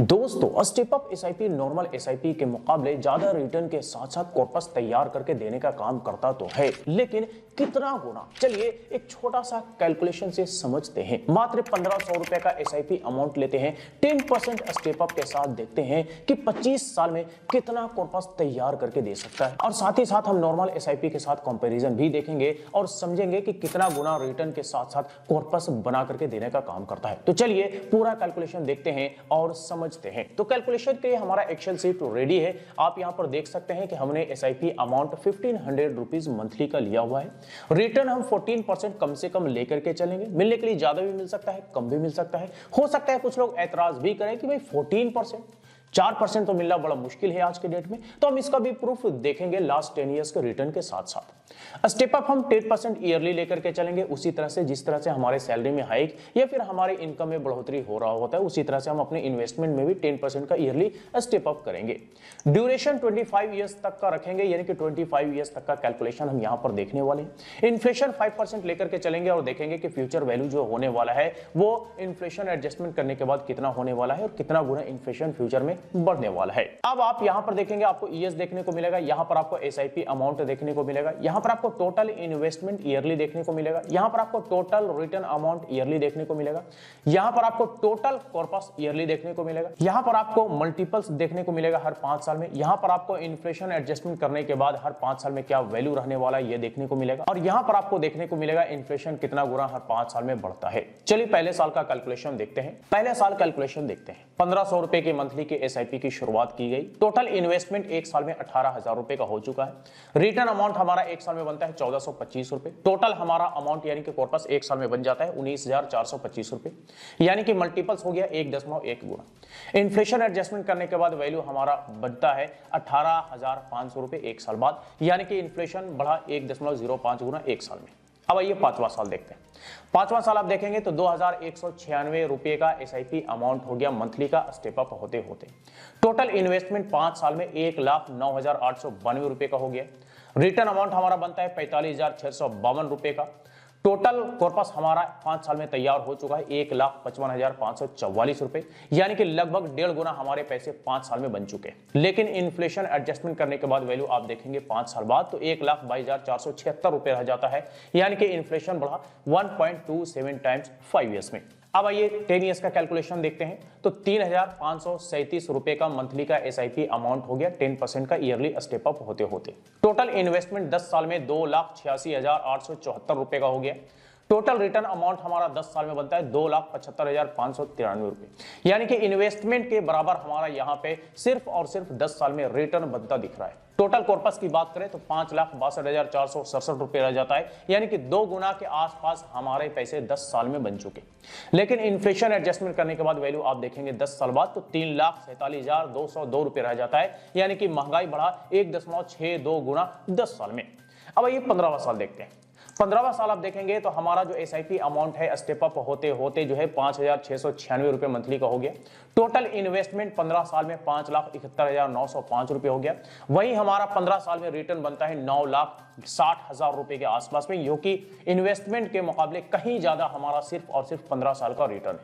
दोस्तों step up SIP normal SIP के मुकाबले ज्यादा रिटर्न के साथ साथ कॉर्पस तैयार करके देने का काम करता तो है, लेकिन कितना गुना, चलिए एक छोटा सा कैलकुलेशन से समझते हैं। मात्र 1500 रुपए का एसआईपी अमाउंट लेते हैं, 10% स्टेप अप के साथ देखते हैं कि 25 साल में कितना कॉर्पस तैयार करके दे सकता है, और साथ ही साथ हम नॉर्मल एसआईपी के साथ कंपैरिजन भी देखेंगे और समझेंगे कि कितना गुना रिटर्न के साथ साथ कॉर्पस बना करके देने का काम करता है। तो चलिए पूरा कैलकुलेशन देखते हैं और समझते हैं। तो कैलकुलेशन के लिए हमारा एक्सेल शीट रेडी है। आप यहां पर देख सकते हैं कि हमने एसआईपी अमाउंट 1500 रुपीज मंथली का लिया हुआ है। रिटर्न हम 14% कम से कम लेकर के चलेंगे। मिलने के लिए ज्यादा भी मिल सकता है, कम भी मिल सकता है। हो सकता है कुछ लोग ऐतराज भी करें कि भाई 14%, 4% तो मिलना बड़ा मुश्किल है आज के डेट में। तो हम इसका भी प्रूफ देखेंगे लास्ट 10 इयर्स के रिटर्न के साथ साथ। स्टेप अप हम 10% ईयरली लेकर के चलेंगे, उसी तरह से जिस तरह से हमारे सैलरी में हाइक या फिर हमारे इनकम में बढ़ोतरी हो रहा होता है, उसी तरह से हम अपने इन्वेस्टमेंट में भी 10% का ईयरली स्टेप अप करेंगे। ड्यूरेशन 25 इयर्स तक का रखेंगे, यानी कि 25 इयर्स तक का कैलकुलेशन हम यहां पर देखने वाले हैं। इन्फ्लेशन 5% लेकर के चलेंगे और देखेंगे कि फ्यूचर वैल्यू जो होने वाला है वो इन्फ्लेशन एडजस्टमेंट करने के बाद कितना होने वाला है और कितना गुना इन्फ्लेशन फ्यूचर में बढ़ने वाला है। अब आप यहां पर देखेंगे, आपको ईएस देखने को मिलेगा, यहां पर आपको एसआईपी अमाउंट देखने को मिलेगा, यहां पर आपको टोटल इन्वेस्टमेंट ईयरली देखने को मिलेगा, यहां पर आपको टोटल रिटर्न अमाउंट ईयरली देखने को मिलेगा, यहां पर आपको टोटल कॉर्पस ईयरली देखने को मिलेगा, यहां पर आपको मल्टीपल्स देखने को मिलेगा हर 5 साल में, यहां पर आपको इन्फ्लेशन एडजस्टमेंट करने के बाद हर 5 साल में क्या वैल्यू रहने वाला है ये देखने को मिलेगा, और यहां पर आपको देखने को मिलेगा इन्फ्लेशन कितना गुना हर 5 साल में बढ़ता है। चलिए पहले साल का कैलकुलेशन देखते हैं। पहले साल कैलकुलेशन देखते हैं। 1500 रुपए की मंथली के एसआईपी की शुरुआत की गई। टोटल इन्वेस्टमेंट एक साल में 18,000 रुपए का हो चुका है। रिटर्न अमाउंट हमारा एक साल में बनता है 1425 रुपए। टोटल हमारा अमाउंट यानी कि कॉर्पस एक साल में बन जाता है 19,425 रुपए, यानी कि मल्टीपल्स हो गया 1.1 गुना। इन्फ्लेशन एडजस्टमेंट करने के बाद वैल्यू हमारा बनता है 18,500 रुपए एक साल बाद, यानी कि इन्फ्लेशन बढ़ा 1.05 गुना एक साल में। अब आइए पांचवा साल देखते हैं। पांचवा साल आप देखेंगे तो 2,196 रुपए का एसआईपी अमाउंट हो गया मंथली का स्टेप अप होते होते। टोटल इन्वेस्टमेंट 5 साल में 1,09,892 रुपए का हो गया। रिटर्न अमाउंट हमारा बनता है 45,652 रुपए का। टोटल कॉर्पस हमारा 5 साल में तैयार हो चुका है 1,55,544 रुपए, यानी कि लगभग 1.5 गुना हमारे पैसे 5 साल में बन चुके हैं। लेकिन इन्फ्लेशन एडजस्टमेंट करने के बाद वैल्यू आप देखेंगे 5 साल बाद तो 1,22,476 रुपए रह जाता है, यानी कि इन्फ्लेशन बढ़ा 1.27 टाइम्स 5 इयर्स में। अब आइए 10 इयर्स का कैलकुलेशन देखते हैं। तो 3,537 रुपए का मंथली का एसआईपी अमाउंट हो गया 10% का ईयरली स्टेप अप होते होते। टोटल इन्वेस्टमेंट 10 साल में 2,86,874 रुपए का हो गया। टोटल रिटर्न अमाउंट हमारा 10 साल में बनता है 2,75,593 रुपए, यानी कि इन्वेस्टमेंट के बराबर हमारा यहाँ पे सिर्फ और सिर्फ 10 साल में रिटर्न बनता दिख रहा है। टोटल कॉर्पस की बात करें तो 5,62,467 रुपए रह जाता है, यानी कि 2 गुना के आसपास हमारे पैसे 10 साल में बन चुके। लेकिन इन्फ्लेशन एडजस्टमेंट करने के बाद वैल्यू आप देखेंगे 10 साल बाद तो 3,47,202 रुपए रह जाता है, यानी कि महंगाई बढ़ा 1.62 गुना 10 साल में। अब आइए 15वां साल देखते हैं। 15वां साल आप देखेंगे तो हमारा जो एसआईपी अमाउंट है स्टेप अप होते होते जो है 5,696 रुपए मंथली का हो गया। टोटल इन्वेस्टमेंट 15 साल में 5,71,905 रुपए हो गया। वहीं हमारा 15 साल में रिटर्न बनता है 9,60,000 रुपए के आसपास में, जो कि इन्वेस्टमेंट के मुकाबले कहीं ज्यादा हमारा सिर्फ और सिर्फ 15 साल का रिटर्न है।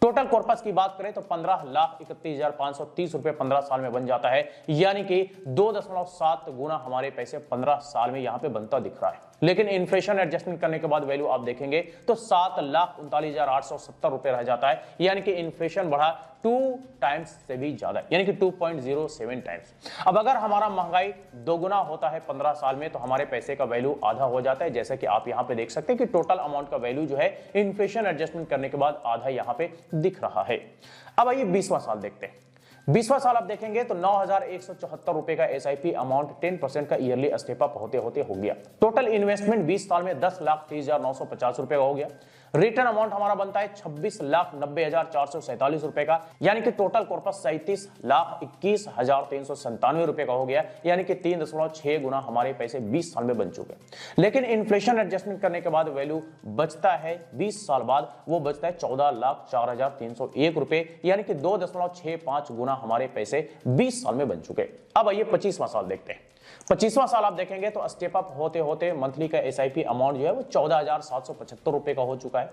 टोटल कॉर्पस की बात करें तो 15,31,530 रुपए 15 साल में बन जाता है, यानी कि 2.7 गुना हमारे पैसे 15 साल में यहां पे बनता दिख रहा है। लेकिन इन्फ्लेशन एडजस्टमेंट करने के बाद वैल्यू आप देखेंगे तो 7,39,870 रुपए रह जाता है, यानी कि इन्फ्लेशन बढ़ा 2 टाइम्स से भी ज्यादा, यानी कि 2.07 टाइम्स। अब अगर हमारा महंगाई 2 गुना होता है 15 साल में तो हमारे पैसे का वैल्यू आधा हो जाता है, जैसे कि आप यहां पे देख सकते हैं कि टोटल अमाउंट का वैल्यू जो है इन्फ्लेशन एडजस्टमेंट करने के बाद आधा यहां पे दिख रहा है। अब आइए 20वां साल देखते हैं। 20वां साल आप देखेंगे तो 9,174 रुपए का एसआईपी अमाउंट 10% का ईयरली स्टेप अप होते होते हो गया। टोटल इन्वेस्टमेंट 20 साल में 10,30,950 रुपए का हो गया। रिटर्न अमाउंट हमारा बनता है 26,90,447 रुपए का, यानी कि टोटल कॉर्पस 37,21,397 रुपए का हो गया, यानी कि 3.6 गुना हमारे पैसे 20 साल में बन चुके। लेकिन इन्फ्लेशन एडजस्टमेंट करने के बाद वैल्यू बचता है 20 साल बाद वो बचता है 14,04,301 रुपए, यानी कि 2.65 गुना हमारे पैसे 20 साल में बन चुके। अब आइए 25वां साल देखते हैं। 25वां साल आप देखेंगे तो स्टेप अप होते होते मंथली का एसआईपी अमाउंट जो है वो 14,775 रुपए का हो चुका है।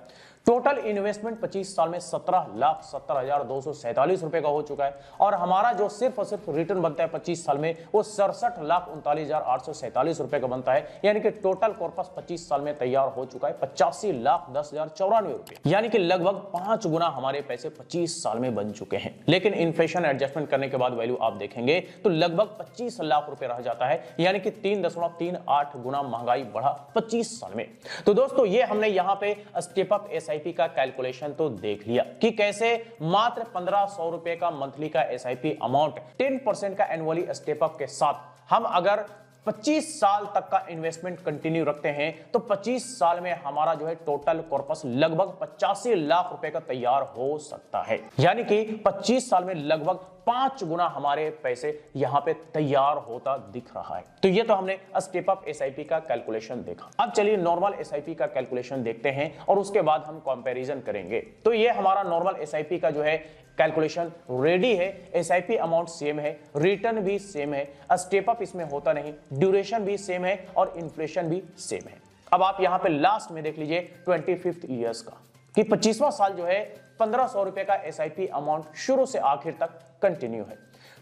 टोटल इन्वेस्टमेंट 25 साल में 17,70,247 रुपए का हो चुका है और हमारा जो सिर्फ और सिर्फ रिटर्न बनता है 25 साल में वो 67,39,847 रुपए का बनता है। यानी कि टोटल कॉर्पस 25 साल में तैयार हो चुका है 85,10,094 रुपए, यानी कि लगभग 5 गुना हमारे पैसे 25 साल में बन चुके हैं। लेकिन इन्फ्लेशन एडजस्टमेंट करने के बाद वैल्यू आप देखेंगे तो लगभग 25 लाख रुपए रह जाता है, यानी कि 3.38 गुना महंगाई बढ़ा 25 साल में। तो दोस्तों ये हमने यहां पे स्टेप अप एसआईपी का कैलकुलेशन तो देख लिया कि कैसे मात्र 1500 रुपए का मंथली का एसआईपी अमाउंट 10% का एनुअली स्टेप अप के साथ हम अगर 25 साल तक का इन्वेस्टमेंट कंटिन्यू रखते हैं तो 25 साल में हमारा जो है टोटल कॉर्पस लगभग 85 लाख रुपए का तैयार हो सकता है। यानी कि 25 साल में लगभग 5 गुना हमारे पैसे यहां पे तैयार होता दिख रहा है। तो ये तो हमने स्टेप अप एसआईपी का कैलकुलेशन देखा। अब चलिए नॉर्मल एसआईपी का कैलकुलेशन देखते हैं और उसके बाद हम कंपैरिजन करेंगे। तो ये हमारा नॉर्मल एसआईपी का जो है कैलकुलेशन रेडी है। एसआईपी अमाउंट सेम है, रिटर्न भी सेम है, स्टेप अप इसमें होता नहीं, ड्यूरेशन भी सेम है और इन्फ्लेशन भी सेम है। अब आप यहां पे लास्ट में देख लीजिए 25th ईयर्स का कि 25वां साल जो है 1500 रुपए का एसआईपी अमाउंट शुरू से आखिर तक कंटिन्यू है।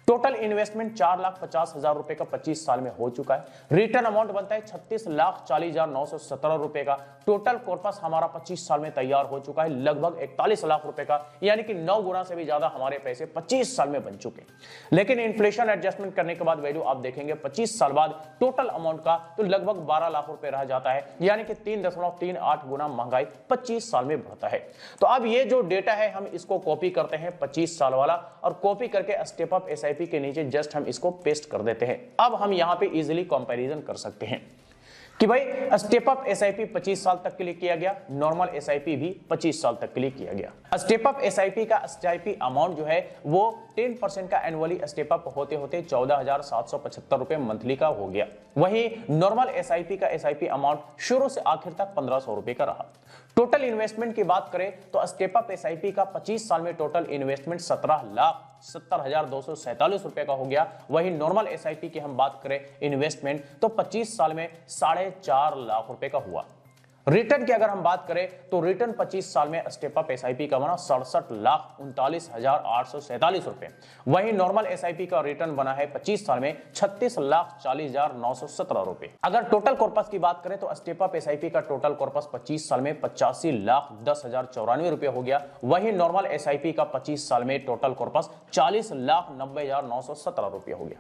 टोटल इन्वेस्टमेंट 4,50,000 रुपए का 25 साल में हो चुका है। रिटर्न अमाउंट बनता है 36,40,917 रुपए का। टोटल कॉर्पस हमारा 25 साल में तैयार हो चुका है लगभग 41 लाख रुपए का, यानी कि 9 गुना से भी ज्यादा हमारे पैसे 25 साल में बन चुके। लेकिन इन्फ्लेशन एडजस्टमेंट करने के बाद वैल्यू आप देखेंगे 25 साल बाद टोटल अमाउंट का तो लगभग 12 लाख रुपए रह जाता है, यानी कि 3.38 गुना महंगाई 25 साल में बढ़ता है। तो अब ये जो डेटा है हम इसको कॉपी करते हैं 25 साल वाला और कॉपी करके स्टेप अप एसआईपी के नीचे जस्ट हम इसको पेस्ट कर देते हैं। अब हम यहां पे इजीली कंपैरिजन कर सकते हैं कि भाई स्टेप अप एसआईपी 25 साल तक के लिए किया गया, नॉर्मल एसआईपी भी 25 साल तक के लिए किया गया। स्टेप अप एसआईपी का एसआईपी अमाउंट जो है वो 10% का एनुअली स्टेप अप होते होते 14,775 रुपए मंथली का हो गया। वहीं नॉर्मल एसआईपी का एसआईपी अमाउंट शुरू से आखिर तक 1500 रुपए का रहा। टोटल इन्वेस्टमेंट की बात करें तो स्टेप अप एसआईपी का 25 साल में टोटल इन्वेस्टमेंट 17,70,247 रुपए का हो गया। वहीं नॉर्मल एसआईपी की हम बात करें इन्वेस्टमेंट तो 25 साल में 4.5 लाख रुपए का हुआ। रिटर्न की अगर हम बात करें तो रिटर्न 25 साल में स्टेप अप एसआईपी का बना 67,39,847 रुपए। वहीं नॉर्मल एसआईपी का रिटर्न बना है 25 साल में 36,40,917 रुपए। अगर टोटल कॉर्पस की बात करें तो स्टेप अप एसआईपी का टोटल कॉर्पस 25 साल में 85,10,094 रुपए हो गया। वहीं नॉर्मल एसआईपी का 25 साल में टोटल कॉर्पस 40,90,917 रुपए हो गया।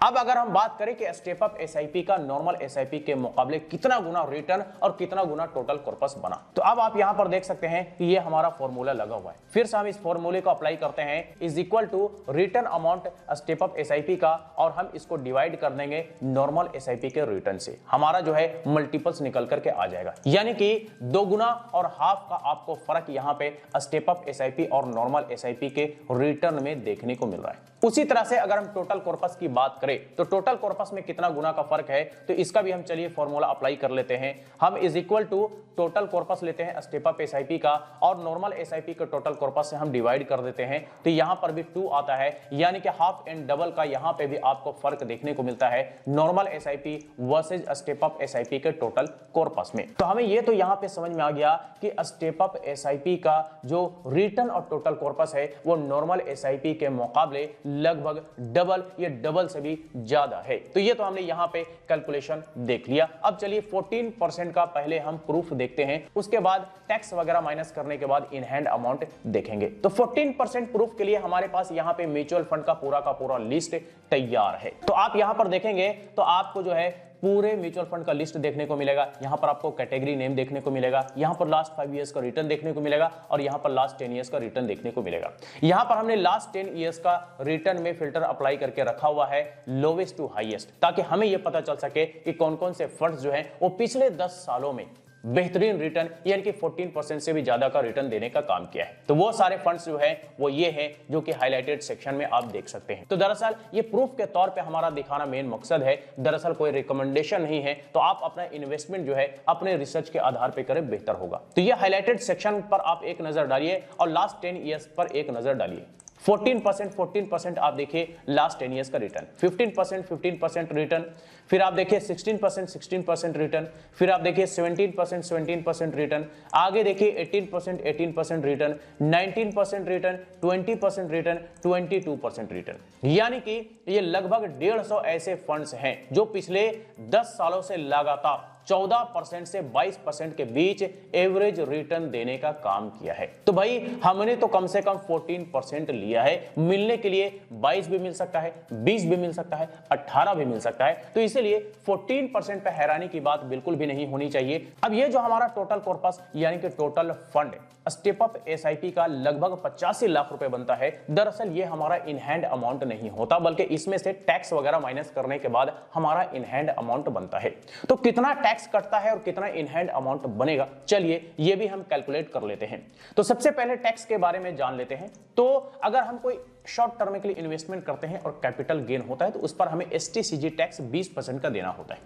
अब अगर हम बात करें कि स्टेप अप एसआईपी का नॉर्मल एसआईपी के मुकाबले कितना गुना रिटर्न और कितना गुना टोटल कॉर्पस बना, तो अब आप यहां पर देख सकते हैं कि ये हमारा फॉर्मूला लगा हुआ है। फिर से हम इस फॉर्मूले को अप्लाई करते हैं, is equal to return amount step up SIP का और हम इसको डिवाइड कर देंगे नॉर्मल एसआईपी के रिटर्न से। हमारा जो है मल्टीपल्स निकल करके आ जाएगा, यानी कि 2 गुना और हाफ का आपको फर्क यहां पे स्टेप अप एसआईपी और नॉर्मल एसआईपी के रिटर्न में देखने को मिल रहा है। उसी तरह से अगर हम टोटल कॉर्पस की बात करें तो टोटल कॉर्पस में कितना गुना का फर्क है, तो इसका भी हम चलिए फॉर्मूला अप्लाई कर लेते हैं। हम is equal to total corpus लेते हैं स्टेप अप एसआईपी का और नॉर्मल एसआईपी के टोटल कॉर्पस से हम डिवाइड कर देते हैं, तो यहां पर भी 2 आता है, यानी कि हाफ एंड डबल का यहां पे भी आपको फर्क देखने को मिलता है normal SIP versus step up SIP के टोटल कॉर्पस में। तो हमें ये तो यहां पे समझ में आ गया कि स्टेप अप एसआईपी का जो रिटर्न और टोटल कॉर्पस है वो नॉर्मल एसआईपी के मुकाबले लगभग डबल या डबल से भी ज्यादा है। तो ये तो हमने यहां पे कैलकुलेशन देख लिया। अब चलिए 14% का पहले हम प्रूफ देखते हैं, उसके बाद टैक्स वगैरह माइनस करने के बाद इन हैंड अमाउंट देखेंगे। तो 14% प्रूफ के लिए हमारे पास यहां पे म्यूचुअल फंड का पूरा लिस्ट तैयार है। तो आप यहां पर देखेंगे तो आपको जो है पूरे म्यूचुअल फंड का लिस्ट देखने को मिलेगा। यहां पर आपको कैटेगरी नेम देखने को मिलेगा, यहां पर लास्ट 5 इयर्स का रिटर्न देखने को मिलेगा और यहां पर लास्ट 10 इयर्स का रिटर्न देखने को मिलेगा। यहां पर हमने लास्ट 10 इयर्स का रिटर्न में फिल्टर अप्लाई करके रखा हुआ है लोवेस्ट टू हाईएस्ट, ताकि हमें यह पता चल सके कि कौन कौन से फंड्स जो हैं वो पिछले 10 सालों में बेहतरीन रिटर्न यानी कि 14% से भी ज्यादा का रिटर्न देने का काम किया है। तो वो सारे फंड्स जो है वो ये हैं जो कि हाईलाइटेड सेक्शन में आप देख सकते हैं। तो दरअसल ये प्रूफ के तौर पे हमारा दिखाना मेन मकसद है, दरअसल कोई रिकमेंडेशन नहीं है। तो आप अपना इन्वेस्टमेंट जो है अपने रिसर्च के आधार पर करें, बेहतर होगा। तो ये हाईलाइटेड सेक्शन पर आप एक नजर डालिए और लास्ट 10 ईयर्स पर एक नजर डालिए। 14% आप देखिए लास्ट 10 ईयर्स का रिटर्न, 15% रिटर्न, फिर आप देखिए 16% रिटर्न, फिर आप देखिए 17% रिटर्न, आगे देखिए 18% रिटर्न, 19% रिटर्न, 20% रिटर्न, 22% रिटर्न। यानी कि ये लगभग 150 ऐसे फंड्स हैं जो पिछले 10 सालों से लगातार 14% से 22% के बीच एवरेज रिटर्न देने का काम किया है। तो भाई हमने तो कम से कम 14% लिया है, मिलने के लिए 22 भी मिल सकता है, 20 भी मिल सकता है, 18 भी मिल सकता है। तो इसलिए 14% पे हैरानी की बात बिल्कुल भी नहीं होनी चाहिए। अब ये जो हमारा टोटल कॉर्पस यानी कि total fund step up SIP का लगभग 85 लाख रुपए बनता है, दरअसल ये हमारा इन हैंड अमाउंट नहीं होता, बल्कि इसमें से टैक्स वगैरह माइनस करने के बाद हमारा इन हैंड अमाउंट बनता है। तो कितना टैक्स कटता है और कितना इन हैंड अमाउंट बनेगा, चलिए ये भी हम कैलकुलेट कर लेते हैं। तो सबसे पहले टैक्स के बारे में जान लेते हैं। तो अगर हम कोई शॉर्ट टर्म के लिए इन्वेस्टमेंट करते हैं और कैपिटल गेन होता है तो उस पर हमें एसटीसीजी टैक्स 20% का देना होता है।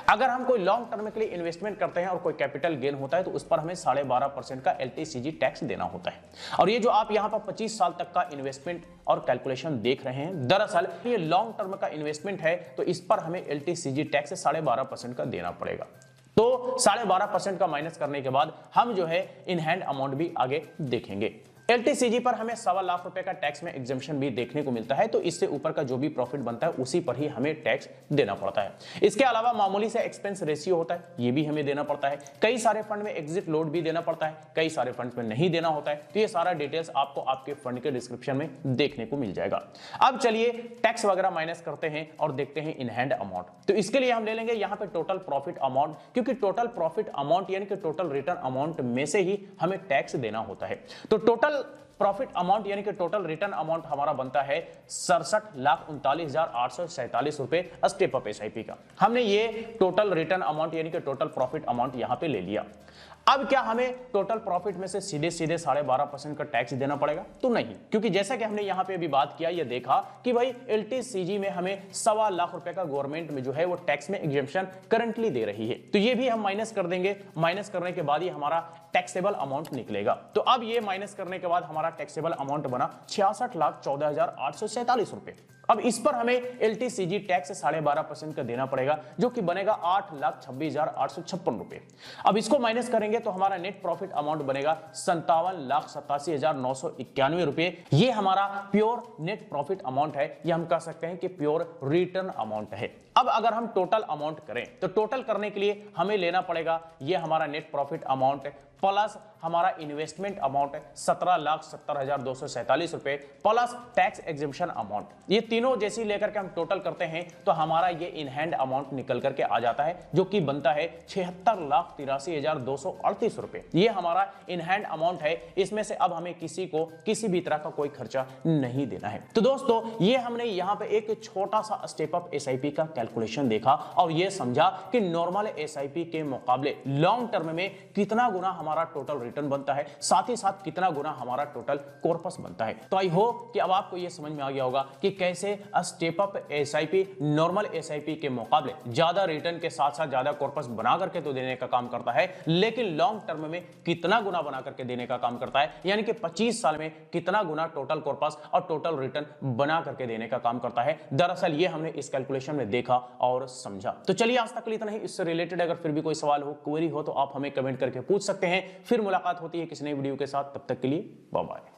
अगर हम कोई लॉन्ग टर्म के लिए इन्वेस्टमेंट करते हैं और कोई कैपिटल गेन होता है तो उस पर हमें 12.5% का एलटीसीजी टैक्स देना होता है। और ये जो आप यहां पर 25 साल तक का इन्वेस्टमेंट और कैलकुलेशन देख रहे हैं, दरअसल ये लॉन्ग टर्म का इन्वेस्टमेंट है तो इस पर हमें एलटीसीजी टैक्स 12.5% का देना पड़ेगा। तो 12.5% का माइनस करने के बाद हम जो है इन हैंड अमाउंट भी आगे देखेंगे। एलटीसीजी पर हमें 1.25 लाख रुपए का टैक्स में एग्जेम्पशन भी देखने को मिलता है, तो इससे ऊपर का जो भी प्रॉफिट बनता है उसी पर ही हमें टैक्स देना पड़ता है। इसके अलावा मामूली से एक्सपेंस रेशियो होता है, ये भी हमें देना पड़ता है। कई सारे फंड में एग्जिट लोड भी देना पड़ता है, कई सारे फंड में नहीं देना होता है। तो ये सारा डिटेल्स आपको आपके फंड के डिस्क्रिप्शन में देखने को मिल जाएगा। अब चलिए टैक्स वगैरह माइनस करते हैं और देखते हैं इन हैंड अमाउंट। तो इसके लिए हम ले लेंगे यहाँ पे टोटल प्रॉफिट अमाउंट, क्योंकि टोटल प्रॉफिट अमाउंट यानी कि टोटल रिटर्न अमाउंट में से ही हमें टैक्स देना होता है। तो टोटल प्रॉफिट अमाउंट यानी कि टोटल रिटर्न अमाउंट हमारा बनता है 67,39,847 रुपए स्टेप अप एसआईपी का। हमने ये टोटल रिटर्न अमाउंट यानी कि टोटल प्रॉफिट अमाउंट यहां पे ले लिया। अब क्या हमें टोटल प्रॉफिट में से सीधे 12.5% का टैक्स देना पड़ेगा? तो नहीं, क्योंकि जैसा कि हमने यहां पे अभी बात किया, ये देखा कि भाई एलटीसीजी में हमें 1.25 लाख रुपए का गवर्नमेंट में जो है वो टैक्स में एग्जेम्पशन करंटली दे रही है। तो ये भी हम माइनस कर देंगे, माइनस करने के बाद ही हमारा टैक्सेबल अमाउंट निकलेगा। तो अब ये माइनस करने के बाद हमारा टैक्सेबल अमाउंट बना 66,14,847 रुपए। अब इस पर हमें एलटीसीजी टैक्स 12.5% का देना पड़ेगा, जो कि बनेगा 8,26,856 रुपए। अब इसको माइनस करेंगे तो हमारा नेट प्रॉफिट अमाउंट बनेगा 57,87,991 रुपए। ये हमारा प्योर नेट प्रॉफिट अमाउंट है, ये हम कह सकते हैं कि प्योर रिटर्न अमाउंट है। अब अगर हम टोटल अमाउंट करें तो टोटल करने के लिए हमें लेना पड़ेगा ये हमारा नेट प्रॉफिट अमाउंट प्लस हमारा इन्वेस्टमेंट अमाउंट 17,70,247 रुपए प्लस टैक्स एग्जेम्पशन अमाउंट। ये तीनों जैसी लेकर के हम टोटल करते हैं तो हमारा ये इन हैंड अमाउंट निकल करके आ जाता है, जो कि बनता है 76,83,238 रुपए। ये हमारा इन हैंड अमाउंट है। इसमें से अब हमें किसी को किसी भी तरह का कोई खर्चा नहीं देना है। तो दोस्तों ये हमने यहाँ पे एक छोटा सा स्टेप अप एसआईपी का कैलकुलेशन देखा और ये समझा कि नॉर्मल एसआईपी के मुकाबले लॉन्ग टर्म में कितना गुना हमारा टोटल रिटर्न बनता है, साथ ही साथ कितना गुना हमारा टोटल कॉर्पस बनता है। तो आई होप कि अब आपको यह समझ में आ गया होगा कि कैसे step up SIP normal SIP के मुकाबले ज्यादा रिटर्न के साथ साथ ज्यादा कॉर्पस बना करके तो देने का काम करता है, लेकिन लॉन्ग टर्म में कितना गुना बना करके देने का काम करता है, यानी कि 25 साल में कितना गुना टोटल कॉर्पस और टोटल रिटर्न बना करके देने का काम करता है। दरअसल ये हमने इस कैलकुलेशन में देखा और समझा। तो चलिए आज तक के लिए इतना ही। इससे रिलेटेड अगर फिर भी कोई सवाल हो, क्वेरी हो तो आप हमें कमेंट करके पूछ सकते हैं। फिर मुलाकात होती है किसी नई वीडियो के साथ, तब तक के लिए बाय बाय।